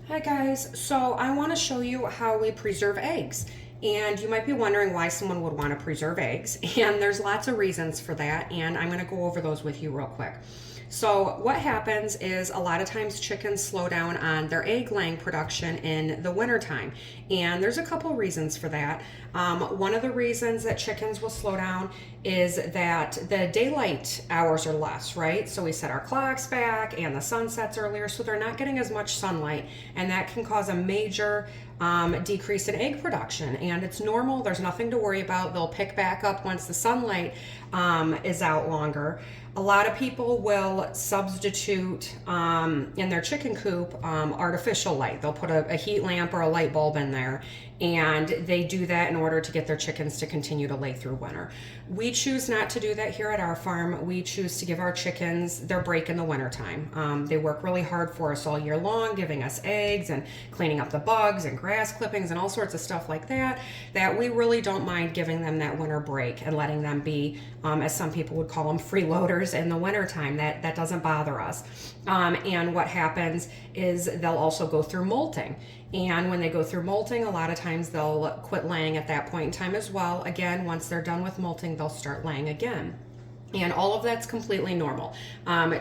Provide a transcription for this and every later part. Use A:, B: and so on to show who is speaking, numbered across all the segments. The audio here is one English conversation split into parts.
A: Hi guys, so I want to show you how we preserve eggs. And you might be wondering why someone would want to preserve eggs, and there's lots of reasons for that, and I'm going to go over those with you real quick. So what happens is a lot of times chickens slow down on their egg laying production in the wintertime, and there's a couple reasons for that. One of the reasons that chickens will slow down is that the daylight hours are less, right? So we set our clocks back and the sun sets earlier, so they're not getting as much sunlight, and that can cause a major decrease in egg production. And it's normal, there's nothing to worry about. They'll pick back up once the sunlight is out longer. A lot of people will substitute in their chicken coop artificial light. They'll put a heat lamp or a light bulb in there, and they do that in order to get their chickens to continue to lay through winter. We choose not to do that here at our farm. We choose to give our chickens their break in the wintertime. They work really hard for us all year long, giving us eggs and cleaning up the bugs and grass clippings and all sorts of stuff like that, that we really don't mind giving them that winter break and letting them be, as some people would call them, freeloaders in the wintertime. That doesn't bother us. And what happens is they'll also go through molting. And when they go through molting, a lot of times they'll quit laying at that point in time as well. Again, once they're done with molting, they'll start laying again. And all of that's completely normal.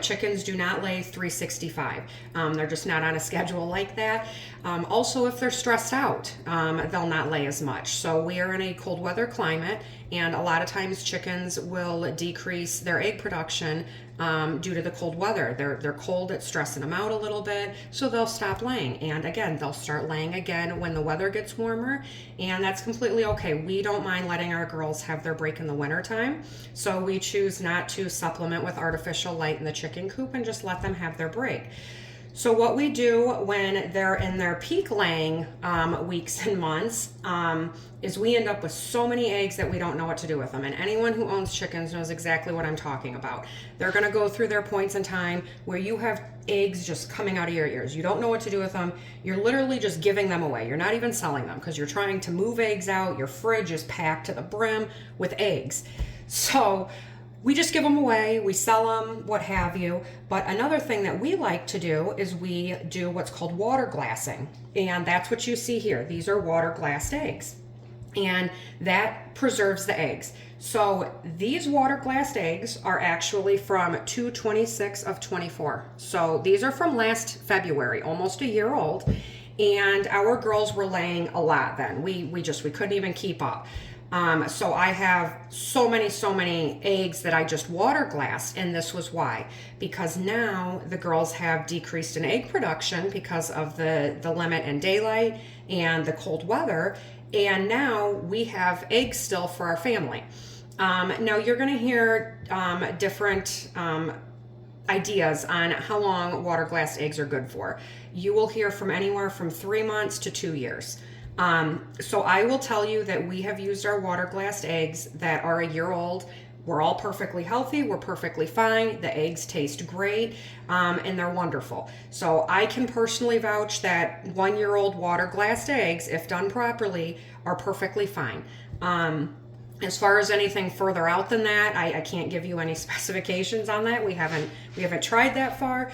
A: Chickens do not lay 365. They're just not on a schedule like that. Also, if they're stressed out, they'll not lay as much. So we are in a cold weather climate, and a lot of times chickens will decrease their egg production due to the cold weather. They're cold, it's stressing them out a little bit, so they'll stop laying. And again, they'll start laying again when the weather gets warmer, and that's completely okay. We don't mind letting our girls have their break in the wintertime, so we choose not to supplement with artificial light in the chicken coop and just let them have their break. So what we do when they're in their peak laying weeks and months is we end up with so many eggs that we don't know what to do with them. And anyone who owns chickens knows exactly what I'm talking about. They're going to go through their points in time where you have eggs just coming out of your ears. You don't know what to do with them. You're literally just giving them away. You're not even selling them because you're trying to move eggs out. Your fridge is packed to the brim with eggs. So we just give them away, we sell them, what have you. But another thing that we like to do is we do what's called water glassing. And that's what you see here. These are water glassed eggs. And that preserves the eggs. So these water glassed eggs are actually from 2/26 of 24. So these are from last February, almost a year old. And our girls were laying a lot then. We couldn't even keep up. So I have so many eggs that I just water glassed, and this was why. Because now the girls have decreased in egg production because of the limit in daylight and the cold weather, and now we have eggs still for our family. Now you're going to hear different ideas on how long water glassed eggs are good for. You will hear from anywhere from 3 months to 2 years. So I will tell you that we have used our water glassed eggs that are a year old. We're all perfectly healthy. We're perfectly fine. The eggs taste great, and they're wonderful. So I can personally vouch that 1-year-old water glassed eggs, if done properly, are perfectly fine. As far as anything further out than that, I can't give you any specifications on that. We haven't tried that far.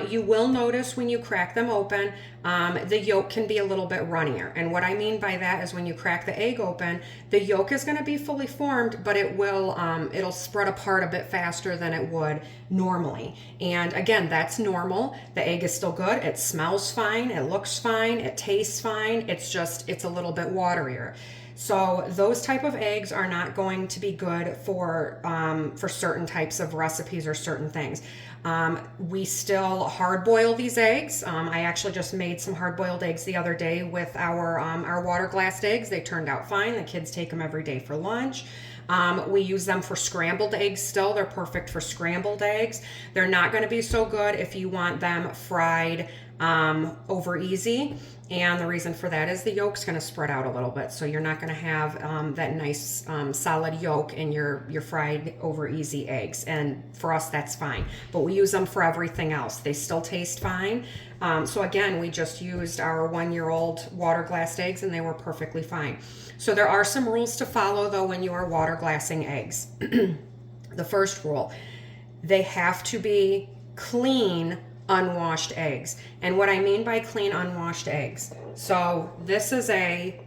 A: You will notice when you crack them open, the yolk can be a little bit runnier. And what I mean by that is when you crack the egg open, the yolk is going to be fully formed, but it'll spread apart a bit faster than it would normally. And again, that's normal. The egg is still good. It smells fine. It looks fine. It tastes fine. It's a little bit waterier. So those type of eggs are not going to be good for certain types of recipes or certain things. We still hard boil these eggs. I actually just made some hard boiled eggs the other day with our water glassed eggs. They turned out fine. The kids take them every day for lunch. We use them for scrambled eggs still. They're perfect for scrambled eggs. They're not going to be so good if you want them fried over easy. And the reason for that is the yolk's going to spread out a little bit. So you're not going to have that nice solid yolk in your fried over easy eggs. And for us, that's fine. But we use them for everything else. They still taste fine. So again, we just used our 1-year-old water glassed eggs, and they were perfectly fine. So there are some rules to follow, though, when you are water glassing eggs. The first rule, they have to be clean unwashed eggs. And what I mean by clean unwashed eggs, so this is a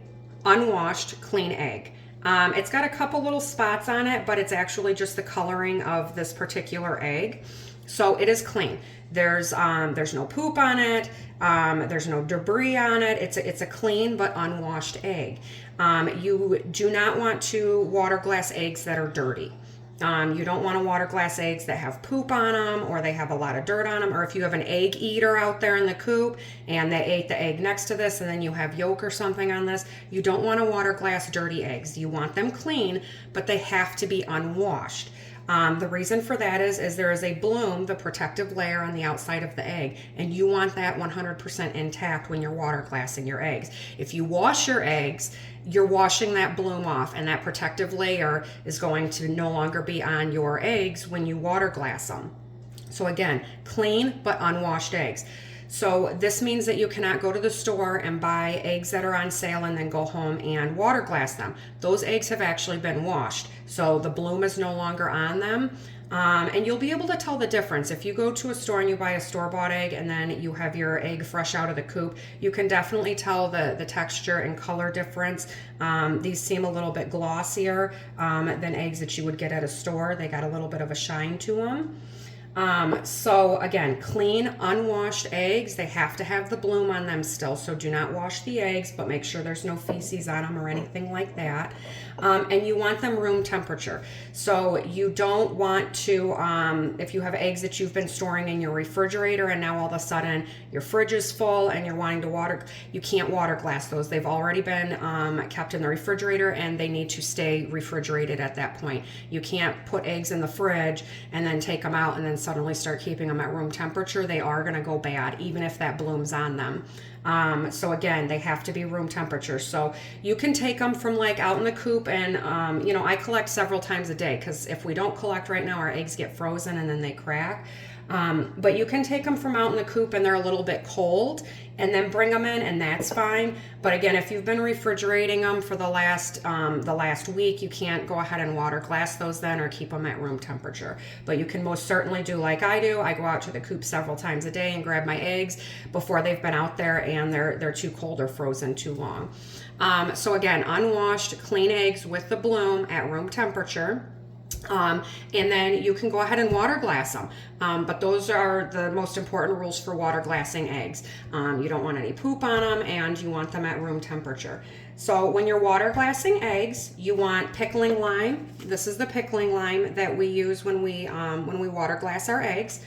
A: unwashed clean egg. It's got a couple little spots on it, but it's actually just the coloring of this particular egg. So it is clean. There's no poop on it. There's no debris on it. It's a clean but unwashed egg. You do not want to water glass eggs that are dirty. You don't want to water glass eggs that have poop on them, or they have a lot of dirt on them, or if you have an egg eater out there in the coop and they ate the egg next to this and then you have yolk or something on this, you don't want to water glass dirty eggs. You want them clean, but they have to be unwashed. The reason for that is there is a bloom, the protective layer on the outside of the egg, and you want that 100% intact when you're water glassing your eggs. If you wash your eggs, you're washing that bloom off, and that protective layer is going to no longer be on your eggs when you water glass them. So again, clean but unwashed eggs. So this means that you cannot go to the store and buy eggs that are on sale and then go home and water glass them. Those eggs have actually been washed, so the bloom is no longer on them. And you'll be able to tell the difference. If you go to a store and you buy a store-bought egg and then you have your egg fresh out of the coop, you can definitely tell the texture and color difference. These seem a little bit glossier than eggs that you would get at a store. They got a little bit of a shine to them. So again, clean, unwashed eggs, they have to have the bloom on them still, so do not wash the eggs, but make sure there's no feces on them or anything like that. And you want them room temperature. So you don't want to, if you have eggs that you've been storing in your refrigerator and now all of a sudden your fridge is full and you're wanting to water, you can't water glass those. They've already been kept in the refrigerator and they need to stay refrigerated at that point. You can't put eggs in the fridge and then take them out and then suddenly start keeping them at room temperature. They are going to go bad even if that bloom's on them. So again, they have to be room temperature. So you can take them from like out in the coop and, I collect several times a day because if we don't collect right now, our eggs get frozen and then they crack. But you can take them from out in the coop and they're a little bit cold and then bring them in and that's fine. But again, if you've been refrigerating them for the last week, you can't go ahead and water glass those then or keep them at room temperature. But you can most certainly do like I do. I go out to the coop several times a day and grab my eggs before they've been out there and they're too cold or frozen too long. So again, unwashed, clean eggs with the bloom at room temperature. And then you can go ahead and water glass them. But those are the most important rules for water glassing eggs. You don't want any poop on them and you want them at room temperature. So when you're water glassing eggs, you want pickling lime. This is the pickling lime that we use when we water glass our eggs.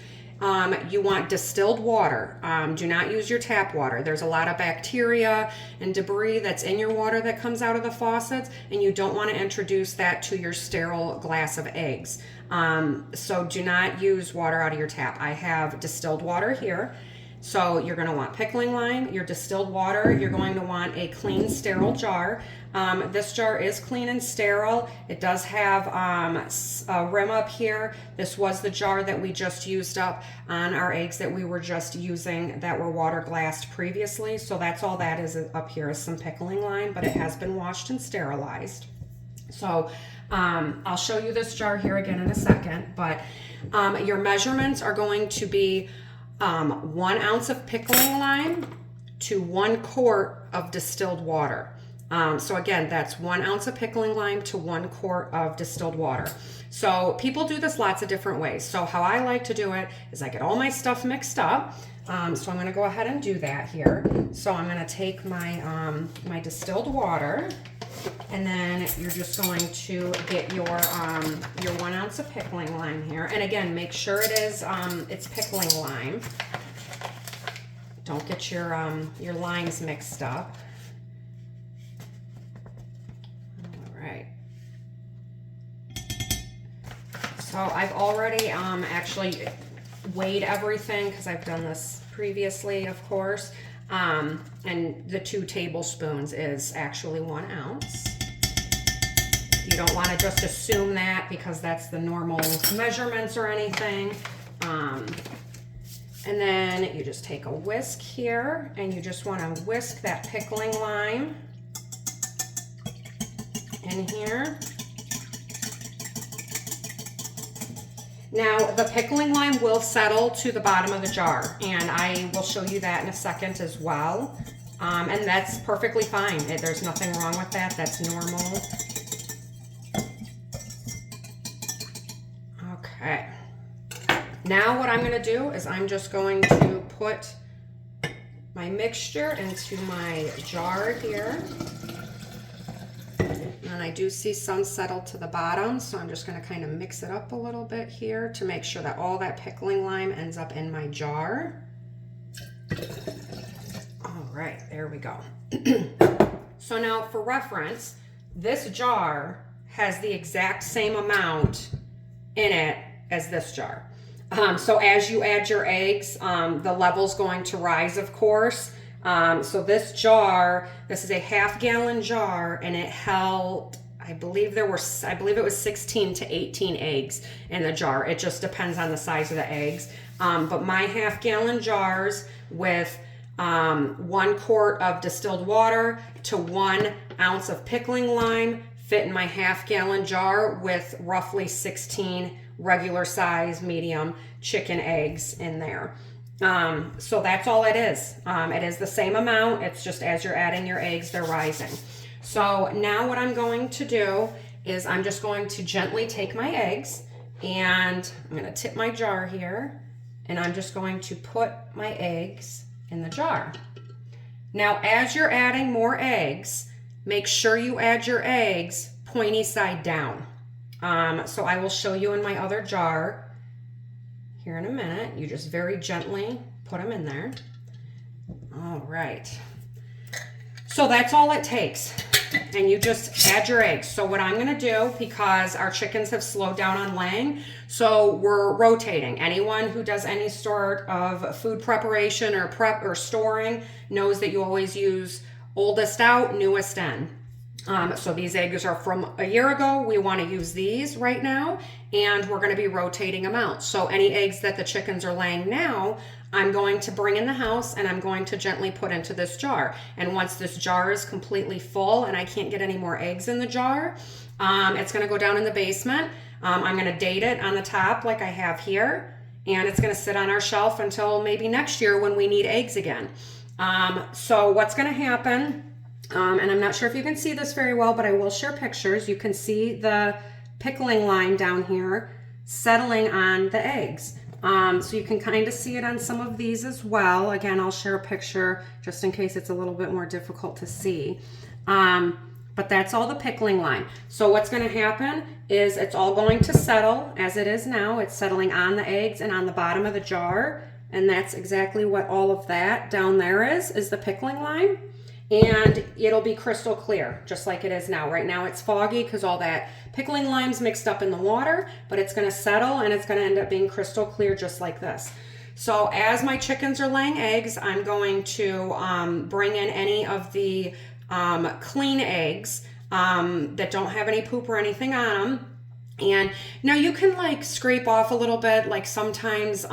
A: You want distilled water. Do not use your tap water. There's a lot of bacteria and debris that's in your water that comes out of the faucets, and you don't want to introduce that to your sterile glass of eggs. So do not use water out of your tap. I have distilled water here. So you're going to want pickling lime, your distilled water. You're going to want a clean, sterile jar. This jar is clean and sterile. It does have a rim up here. This was the jar that we just used up on our eggs that we were just using that were water glassed previously. So that's all that is up here is some pickling lime, but it has been washed and sterilized. So I'll show you this jar here again in a second, but your measurements are going to be 1 ounce of pickling lime to 1 quart of distilled water. So again, that's 1 ounce of pickling lime to 1 quart of distilled water. So people do this lots of different ways. So how I like to do it is I get all my stuff mixed up. So I'm going to go ahead and do that here. So I'm going to take my my distilled water, and then you're just going to get your 1 ounce of pickling lime here. And again, make sure it is it's pickling lime. Don't get your limes mixed up. All right. So I've already actually weighed everything because I've done this previously, of course. And the 2 tablespoons is actually 1 ounce. You don't want to just assume that because that's the normal measurements or anything. And then you just take a whisk here and you just want to whisk that pickling lime in here. Now the pickling lime will settle to the bottom of the jar, and I will show you that in a second as well. And that's perfectly fine. There's nothing wrong with that. That's normal. Okay. Now what I'm going to do is I'm just going to put my mixture into my jar here. And I do see some settled to the bottom, so I'm just going to kind of mix it up a little bit here to make sure that all that pickling lime ends up in my jar. All right, there we go. So now for reference, this jar has the exact same amount in it as this jar. So as you add your eggs, the level's going to rise, of course. So this jar, this is a half-gallon jar, and it held, I believe it was 16 to 18 eggs in the jar. It just depends on the size of the eggs. But my half-gallon jars with 1 quart of distilled water to 1 ounce of pickling lime fit in my half-gallon jar with roughly 16 regular size medium chicken eggs in there. So that's all it is. It is the same amount. It's just as you're adding your eggs, they're rising. So now what I'm going to do is I'm just going to gently take my eggs, and I'm going to tip my jar here, and I'm just going to put my eggs in the jar. Now, as you're adding more eggs, make sure you add your eggs pointy side down. So I will show you in my other jar here in a minute. You just very gently put them in there. All right. So that's all it takes. And you just add your eggs. So what I'm going to do, because our chickens have slowed down on laying, so we're rotating. Anyone who does any sort of food preparation or prep or storing knows that you always use oldest out, newest in. So these eggs are from a year ago. We want to use these right now, and we're going to be rotating them out. So any eggs that the chickens are laying now, I'm going to bring in the house, and I'm going to gently put into this jar. And once this jar is completely full and I can't get any more eggs in the jar, it's going to go down in the basement. I'm going to date it on the top like I have here, and it's going to sit on our shelf until maybe next year when we need eggs again. So what's going to happen, and I'm not sure if you can see this very well, but I will share pictures. You can see the pickling lime down here settling on the eggs. So you can kind of see it on some of these as well. Again, I'll share a picture just in case it's a little bit more difficult to see. But that's all the pickling lime. So what's going to happen is it's all going to settle as it is now. It's settling on the eggs and on the bottom of the jar. And that's exactly what all of that down there is the pickling lime. And it'll be crystal clear, just like it is now. Right now it's foggy because all that pickling lime's mixed up in the water, but it's going to settle and it's going to end up being crystal clear just like this. So as my chickens are laying eggs, I'm going to bring in any of the clean eggs that don't have any poop or anything on them. And now you can like scrape off a little bit. Like sometimes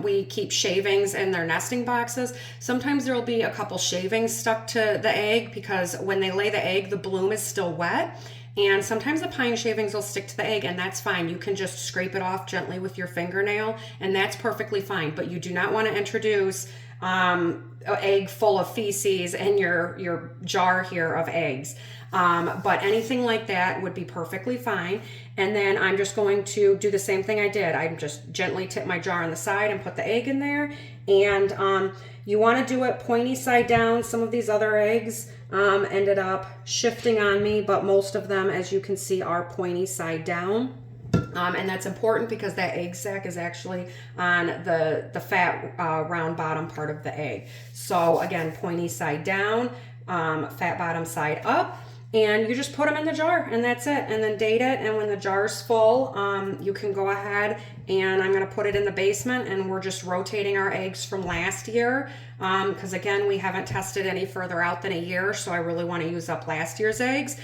A: we keep shavings in their nesting boxes. Sometimes there will be a couple shavings stuck to the egg because when they lay the egg, the bloom is still wet. And sometimes the pine shavings will stick to the egg, and that's fine. You can just scrape it off gently with your fingernail, and that's perfectly fine. But you do not want to introduce an egg full of feces in your jar here of eggs. But anything like that would be perfectly fine. And then I'm just going to do the same thing I did. I just gently tip my jar on the side and put the egg in there. And you want to do it pointy side down. Some of these other eggs ended up shifting on me, but most of them, as you can see, are pointy side down. And that's important because that egg sac is actually on the fat round bottom part of the egg. So again, pointy side down, fat bottom side up. And you just put them in the jar, and that's it. And then date it, and when the jar's full, you can go ahead, and I'm going to put it in the basement, and we're just rotating our eggs from last year, because again, we haven't tested any further out than a year, so I really want to use up last year's eggs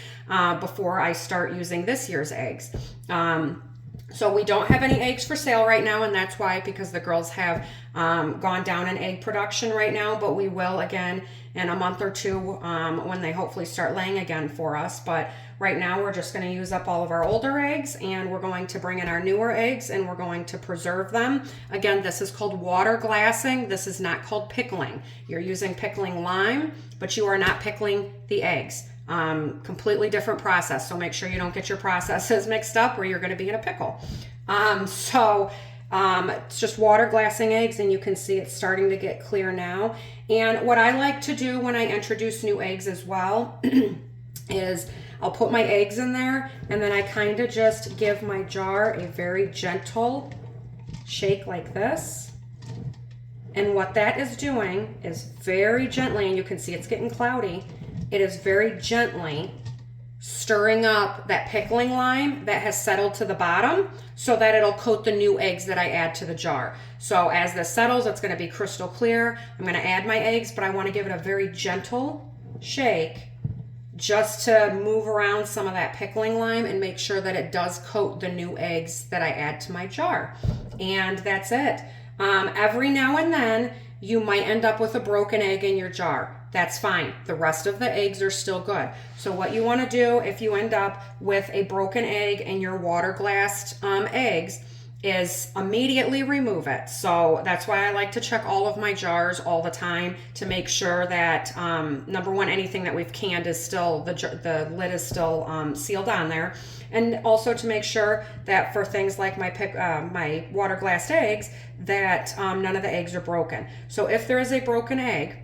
A: before I start using this year's eggs. So we don't have any eggs for sale right now, and that's why, because the girls have gone down in egg production right now, but we will again in a month or two when they hopefully start laying again for us. But right now we're just going to use up all of our older eggs, and we're going to bring in our newer eggs, and we're going to preserve them. Again, this is called water glassing. This is not called pickling. You're using pickling lime, but you are not pickling the eggs. Completely different process. So make sure you don't get your processes mixed up or you're going to be in a pickle. It's just water glassing eggs, and you can see it's starting to get clear now. And what I like to do when I introduce new eggs as well is I'll put my eggs in there, and then I kind of just give my jar a very gentle shake like this. And what that is doing is very gently, and you can see it's getting cloudy, it is very gently stirring up that pickling lime that has settled to the bottom so that it'll coat the new eggs that I add to the jar. So as this settles, it's going to be crystal clear. I'm going to add my eggs, but I want to give it a very gentle shake just to move around some of that pickling lime and make sure that it does coat the new eggs that I add to my jar. And that's it. Every now and then you might end up with a broken egg in your jar. That's fine. The rest of the eggs are still good. So what you want to do if you end up with a broken egg in your water glassed eggs is immediately remove it. So that's why I like to check all of my jars all the time to make sure that number one, anything that we've canned is still, the lid is still sealed on there. And also to make sure that for things like my water glassed eggs, that none of the eggs are broken. So if there is a broken egg,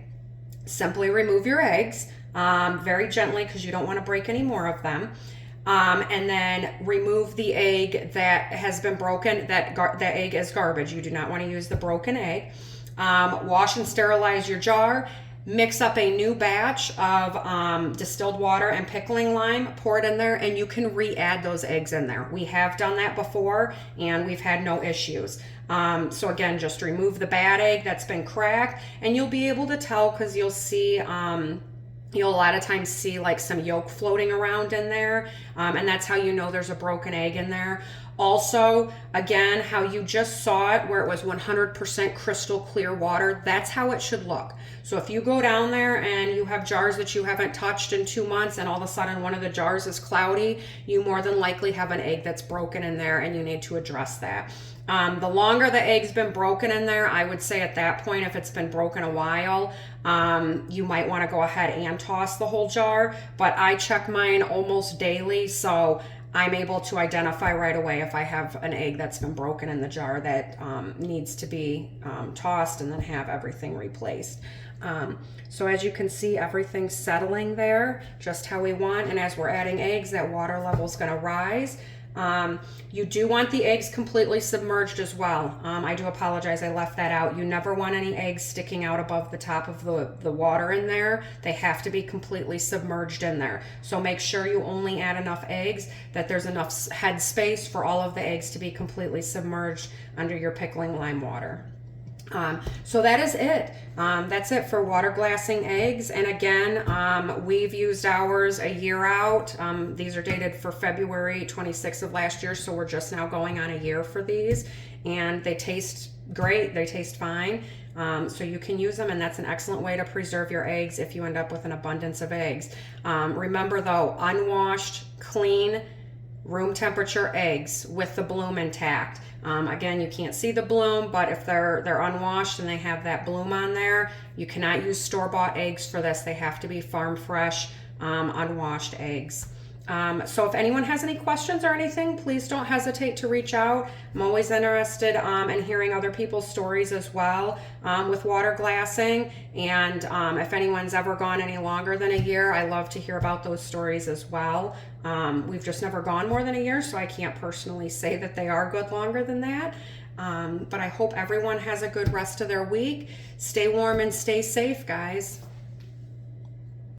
A: simply remove your eggs very gently, because you don't want to break any more of them. And then remove the egg that has been broken. That egg is garbage. You do not want to use the broken egg. Wash and sterilize your jar. Mix up a new batch of distilled water and pickling lime, pour it in there, and you can re-add those eggs in there. We have done that before, and we've had no issues. So again, just remove the bad egg that's been cracked, and you'll be able to tell, because you'll see, you'll a lot of times see like some yolk floating around in there, and that's how you know there's a broken egg in there. Also, again, how you just saw it where it was 100% crystal clear water, that's how it should look. So if you go down there and you have jars that you haven't touched in 2 months and all of a sudden one of the jars is cloudy, you more than likely have an egg that's broken in there, and you need to address that. The longer the egg's been broken in there, I would say at that point, if it's been broken a while, you might want to go ahead and toss the whole jar. But I check mine almost daily, so I'm able to identify right away if I have an egg that's been broken in the jar that needs to be tossed, and then have everything replaced. So as you can see, everything's settling there just how we want. And as we're adding eggs, that water level is going to rise. You do want the eggs completely submerged as well. I do apologize, I left that out. You never want any eggs sticking out above the top of the water in there. They have to be completely submerged in there. So make sure you only add enough eggs that there's enough head space for all of the eggs to be completely submerged under your pickling lime water. So that is it. That's it for water glassing eggs. And again, we've used ours a year out. These are dated for February 26th of last year, so we're just now going on a year for these, and they taste great. They taste fine. So you can use them, and that's an excellent way to preserve your eggs if you end up with an abundance of eggs. Remember though, unwashed, clean, room temperature eggs with the bloom intact. Again, you can't see the bloom, but if they're unwashed and they have that bloom on there, you cannot use store-bought eggs for this. They have to be farm fresh, unwashed eggs. So if anyone has any questions or anything, please don't hesitate to reach out. I'm always interested in hearing other people's stories as well with water glassing. And if anyone's ever gone any longer than a year, I love to hear about those stories as well. We've just never gone more than a year, so I can't personally say that they are good longer than that. But I hope everyone has a good rest of their week. Stay warm and stay safe, guys.